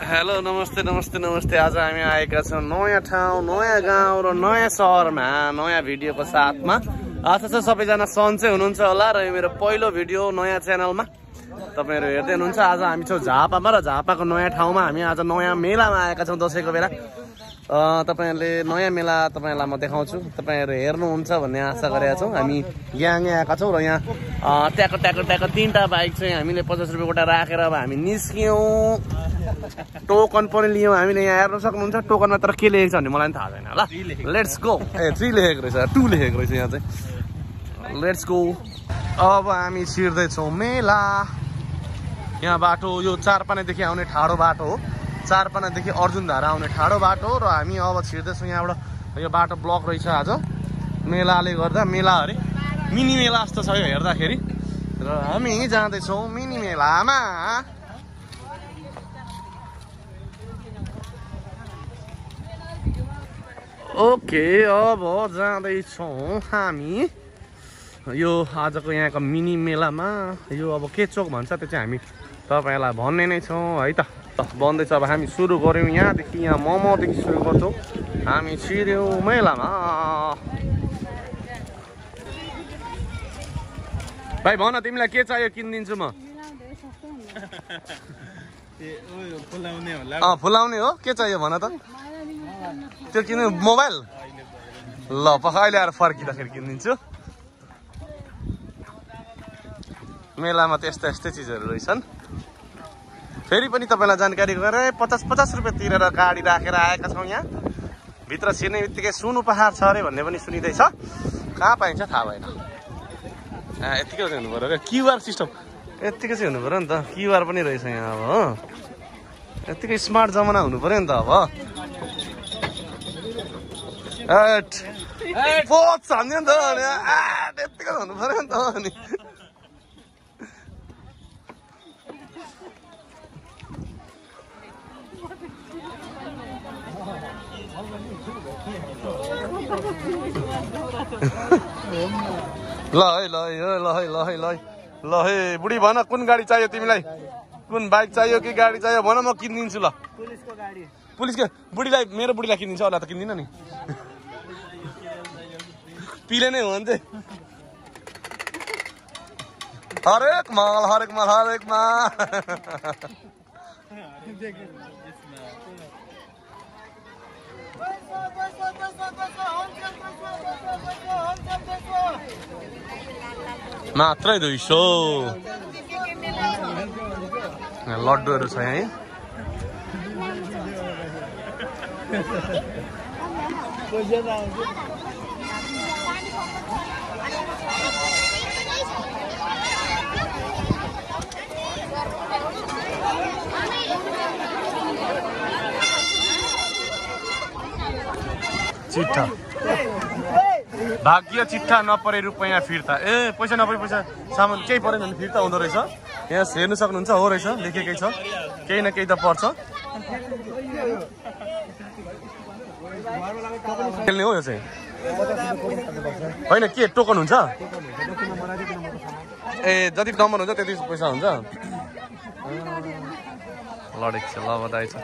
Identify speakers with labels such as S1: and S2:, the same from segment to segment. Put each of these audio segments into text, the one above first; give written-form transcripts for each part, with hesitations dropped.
S1: Hello नमस्ते नमस्ते नमस्ते। आज हामी आएका छौँ नयाँ ठाउँ, नयाँ गाउँ र नयाँ सहरमा नयाँ भिडियोको साथमा। आशा छ सबैजना सन्चै हुनुहुन्छ होला र यो मेरो पहिलो भिडियो नयाँ च्यानलमा तपाईहरु हेर्दै हुनुहुन्छ। आज हामी छौँ झापामा र झापाको नयाँ ठाउँमा हामी आज नयाँ मेलामा आएका छौँ दशैंको बेला। तपाईहरुले नयाँ मेला तपाईहरुलाई म देखाउँछु, तपाईहरु हेर्नुहुन्छ भन्ने आशा गरेका छौँ। हामी ग्याङै आएका छौँ र यहाँ ट्याको ट्याको ट्याको तीनटा बाइक चाहिँ हामीले 50 रुपैयाँ गोटा राखेर अब हामी निस्क्यौँ। टोकन पनि लियौँ हामीले। यहाँ हेर्न सक्नुहुन्छ टोकनमा, तर के लेखेको छ भन्ने मलाई पनि थाहा छैन ल। Let's go. 3 लेखेको रहेछ, 2 लेखेको रहेछ यहाँ चाहिँ। Let's go. अब हामी छिर्दैछौँ मेला। यहाँ बाटो यो चारपानादेखि आउने ठाडो बाटो हो, चारपानादेखि अर्जुनधारा आउने ठाडो बाटो हो र हामी अब छिर्दैछौँ यहाँबाट। यो बाटो ब्लक रहेछ आज मेलाले गर्दा। मेला अरे मिनी मेला जस्तो छ यो हेर्दाखेरि, र हामी जाँदैछौँ मिनी मेलामा। ओके, अब जाँदैछौँ हामी यो आजको यहाँको मिनी मेलामा। यो अब के चोक भन्छ त्यो चाहिँ हामी तपाईँलाई भन्ने नै छौँ है त। बन्दैछ अब हामी सुरु गऱ्यौँ यहाँदेखि। यहाँ मोमोदेखि सुरु गर्छौँ। हामी छिर्यौँ मेलामा। भाइ भन तिमीलाई के चाहियो किनिदिन्छु म। फुलाउने हो, के चाहियो भन त। त्यो किन्नु मोबाइल ल अहिले आएर फर्किँदाखेरि किनिदिन्छु। मेलामा त यस्ता यस्तै चिजहरू रहेछन्। फेरि पनि तपाईँलाई जानकारी गरेँ 50-50 रुपियाँ तिरेर गाडी राखेर आएका छौँ यहाँ। भित्र छिर्ने बित्तिकै सुन उपहार छ अरे भन्ने पनि सुनिँदैछ। कहाँ पाइन्छ थाहा भएन। यत्तिकै चाहिँ हुनु पऱ्यो क्या, क्युआर सिस्टम यत्तिकै चाहिँ हुनु पऱ्यो नि त। क्युआर पनि रहेछ यहाँ अब। यत्तिकै स्मार्ट जमाना हुनु पऱ्यो नि त अब। बहुत छान्यो नि त यत्तिकै हुनु पऱ्यो नि त अनि। ल है ल है ल है ल है ल है ल है बुढी भन कुन गाडी चाहियो तिमीलाई, कुन बाइक चाहियो कि गाडी चाहियो भन, म किनिदिन्छु ल। पुलिसको गाडी। पुलिसको बुढीलाई, मेरो बुढीलाई किनिदिन्छ होला त किन्दिन नि। पिले नै हो भने चाहिँ हरेक माल हरेक माल हरेक माल। मात्रै 200। लड्डुहरू छ यहाँ। चिट्ठा भाग्य चिट्ठा नपरे रुपैयाँ फिर्ता। ए पैसा नपरे पैसा सामान केही परेन भने फिर्ता हुँदो रहेछ। यहाँ हेर्नु सक्नुहुन्छ, हो रहेछ लेखेकै छ, केही न केही त पर्छ। खेल्ने हो यो चाहिँ होइन के टोकन हुन्छ। ए जति नम्बर हुन्छ त्यति पैसा हुन्छ। लडेको छ ल बधाई छ।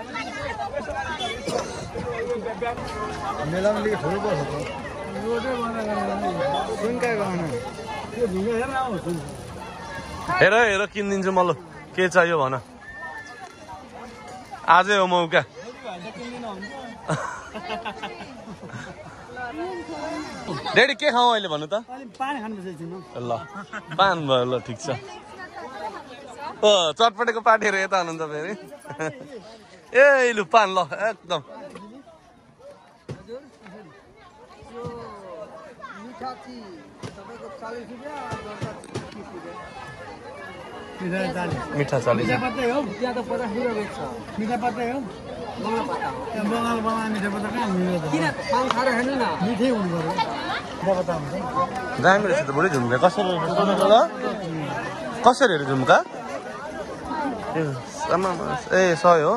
S1: हेर हेर किनिदिन्छु म ल। के चाहियो भन, आजै हो मौका। डेडी के खाऊ अहिले भन्नु त। ल पान भयो ल ठिक छ। चटपटेको पार्टीहरू यता हुनुहुन्छ फेरि। ए लु पान ल एकदम। मिठा 40। दामी रहेछ त बुढी झुम्का। कसरी कसरी हेऱ्यो झुम्का। ए 100 हो।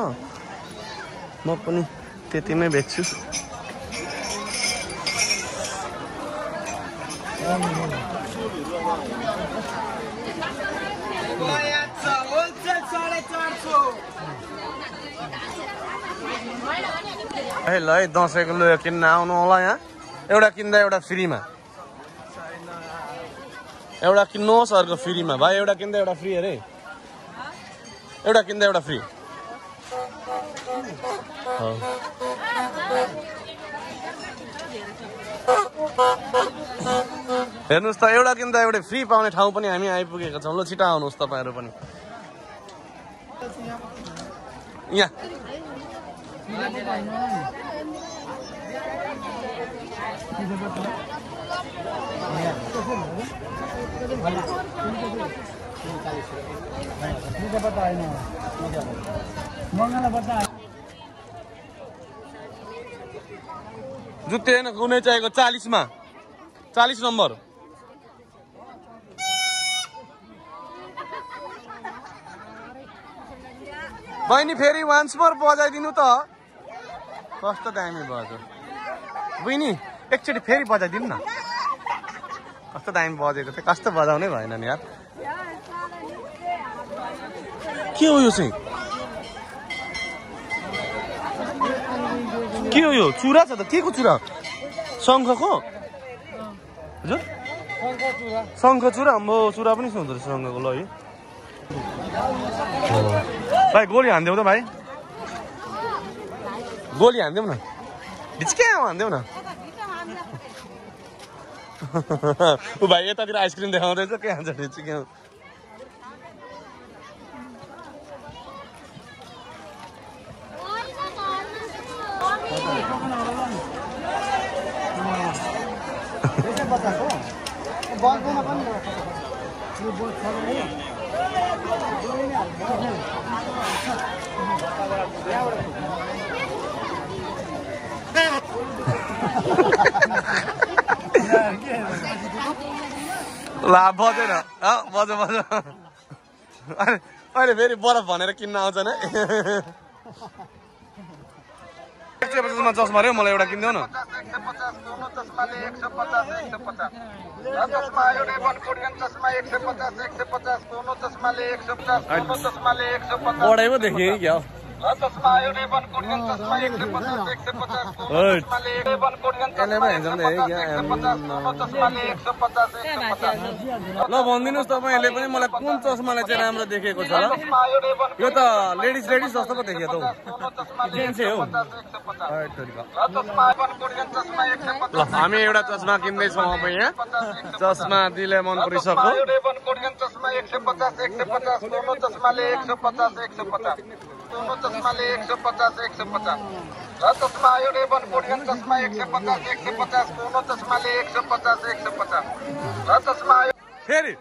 S1: म पनि त्यतिमै बेच्छु। है ल है दसैँको लु किन्न आउनु होला यहाँ एउटा किन्दा एउटा फ्रीमा एउटा किन्नुहोस् अर्को फ्रीमा भाइ एउटा किन्दा एउटा फ्री अरे एउटा किन्दा एउटा फ्री हेर्नुहोस् त एउटा किन्दा एउटा फ्री पाउने ठाउँ पनि हामी आइपुगेका छौँ ल छिटो आउनुहोस् तपाईँहरू पनि यहाँ जुत्ते होइन कुनै चाहिएको 40 मा 40 नम्बर बहिनी फेरि वान्स मोर बजाइदिनु त कस्तो दामी बज्यो बहिनी एकचोटि फेरि बजाइदिनु न कस्तो दामी बजेको थियो कस्तो बजाउनै भएन नि यार के हो यो चाहिँ के हो यो चुरा छ त के को चुरा शङ्खको हजुर शङ्ख चुरा अम्बो चुरा पनि हुँदो रहेछ शङ्खको ल है भाइ गोली हान्देऊ त भाइ गोली हान्देऊ न ढिच्क्या हान्देऊ न ऊ भाइ यतातिर आइसक्रिम देखाउँदैछ के हान्छ ढिच्क्या ला बजेन बज बज अहिले फेरि बरफ भनेर किन्न आउँछन् है 150 मा चस्मा रे मलाई एउटा किन्देऊ न बढाइ पो देखेँ क्या ल भनिदिनुहोस् तपाईँहरूले पनि मलाई कुन चस्माले चाहिँ राम्रो देखेको छ ल यो त लेडिज जस्तो पो देखियो त जेन्ट्सै हो ल हामी एउटा चस्मा किन्दैछौँ अब यहाँ चस्मा दिले मन परिसक्यो दोनों चश्मा ले 150 150 चश्मा आयो रेबन कोडियन चश्मा 150 150 दोनों चश्मा ले 150 150 चश्मा आयो फेरि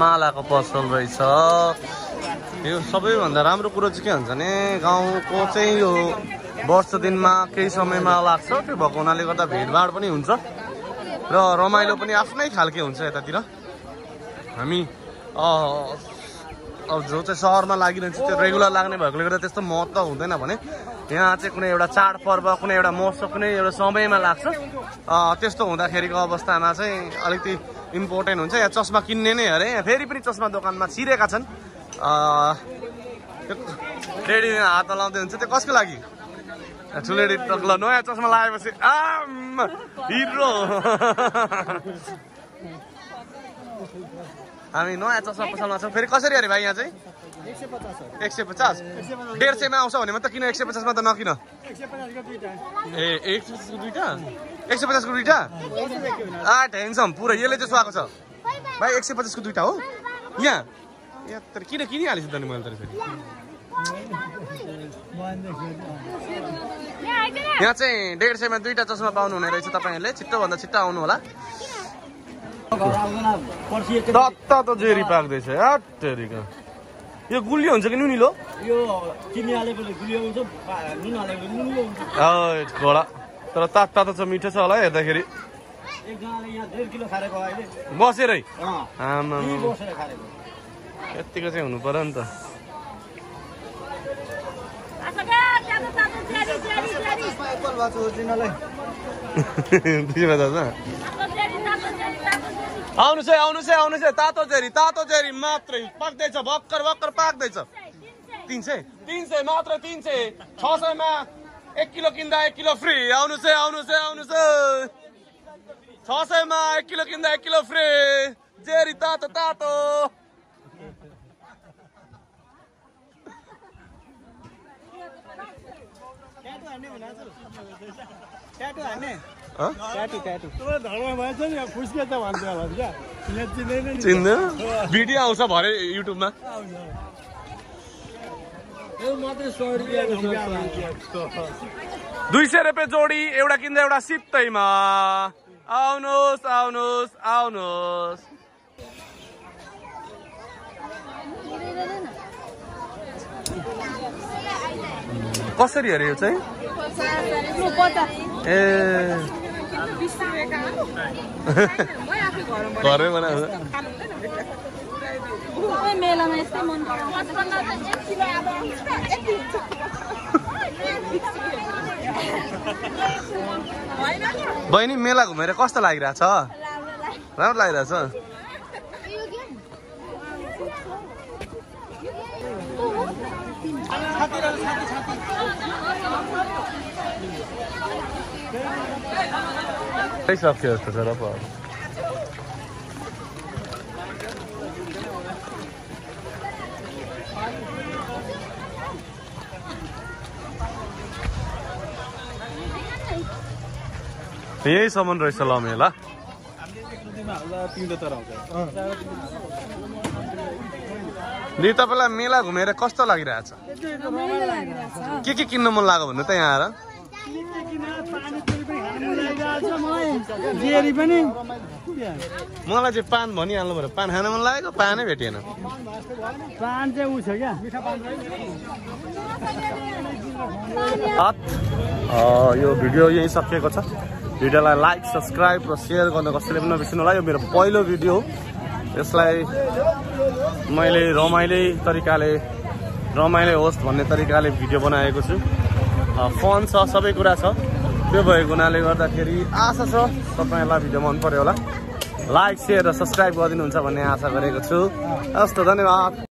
S1: मालाको पसल रहेछ यो सबैभन्दा राम्रो कुरो चाहिँ के हुन्छ भने गाउँको चाहिँ यो वर्ष दिनमा केही समयमा लाग्छ त्यो भएको हुनाले गर्दा भिडभाड पनि हुन्छ र रमाइलो पनि आफ्नै खालके हुन्छ यतातिर हामी अब जो चाहिँ सहरमा लागिरहन्छ त्यो रेगुलर लाग्ने भएकोले गर्दा त्यस्तो महत्त्व हुँदैन भने यहाँ चाहिँ कुनै एउटा चाडपर्व कुनै एउटा महोत्सव कुनै एउटा समयमा लाग्छ त्यस्तो हुँदाखेरिको अवस्थामा चाहिँ अलिकति इम्पोर्टेन्ट हुन्छ यहाँ चस्मा किन्ने नै अरे यहाँ फेरि पनि चस्मा दोकानमा छिरेका छन् रेडी हात लाउँदै हुन्छ त्यो कसको लागि ठुलेडी ल नयाँ चस्मा लगाएपछि हिरो हामी नयाँ चस्मा पसलमा छौँ फेरि कसरी अरे भाइ यहाँ चाहिँ 150 150 मा आउँछ भने मात्र किन 150 मा त नकिन ए 150 को दुईटा 150 को दुईटा टेन्सन पुरा यसले चाहिँ सुहाएको छ भाइ 150 को दुईटा हो यहाँ तर किन किनिहालेछु त नि मैले त फेरि यहाँ चाहिँ 150 मा दुईटा चस्मा पाउनु हुने रहेछ तपाईहरुले छिट्टोभन्दा छिट्टो आउनु होला दत्त त जेरी पाक्दैछ हट्टेरीको यो गुलियो हुन्छ कि नुनिलो यो चिनी हालेको गुलियो हुन्छ नुन हालेको नुनिलो हुन्छ घोडा तर तातो छ मिठो छ होला हेर्दाखेरि एकजनाले यहाँ 1.5 किलो खारेको अहिले बसेरै आमा बसेर खारेको यतिको चाहिँ हुनु पर्यो नि त आउनुहोस् है तातो जेरी मात्रै पाक्दैछ भक्कर पाक्दैछ 300 मात्र 300 600 मा 1 किलो किन्दा 1 किलो फ्री आउनुहोस् है 600 मा 1 किलो किन्दा 1 किलो फ्री जेरी तातो भिडियो आउँछ भरे युट्युबमा 200 रुपियाँ जोडी एउटा किन्दा एउटा सित्तैमा आउनुहोस् कसरी अरे यो चाहिँ घरै बनाउँछ बहिनी मेला घुमेर कस्तो लागिरहेछ राम्रो लागिरहेछ सक्यो जस्तो छ र पो यही सामान रहेछ ल मेला नि तपाईँलाई मेला घुमेर कस्तो लागिरहेछ के किन्न मन लाग्यो भन्नु त यहाँ आएर मलाई चाहिँ पान भनिहाल्नु पर्यो पान खान मन लागेको पानै भेटिएन
S2: पान चाहिँ उ छ क्या
S1: यो भिडियो यही सकिएको छ भिडियोलाई लाइक सब्सक्राइब र सेयर गर्न कसैले पनि नबिर्सिनु होला यो मेरो पहिलो भिडियो यसलाई मैले रमाइलो होस् भन्ने तरिकाले भिडियो बनाएको छु फन छ सबै कुरा छ त्यो भएको हुनाले गर्दाखेरि आशा छ तपाईलाई भिडियो मन पर्यो होला लाइक सेयर र सब्सक्राइब गरिदिनुहुन्छ भन्ने आशा गरेको छु हस् त धन्यवाद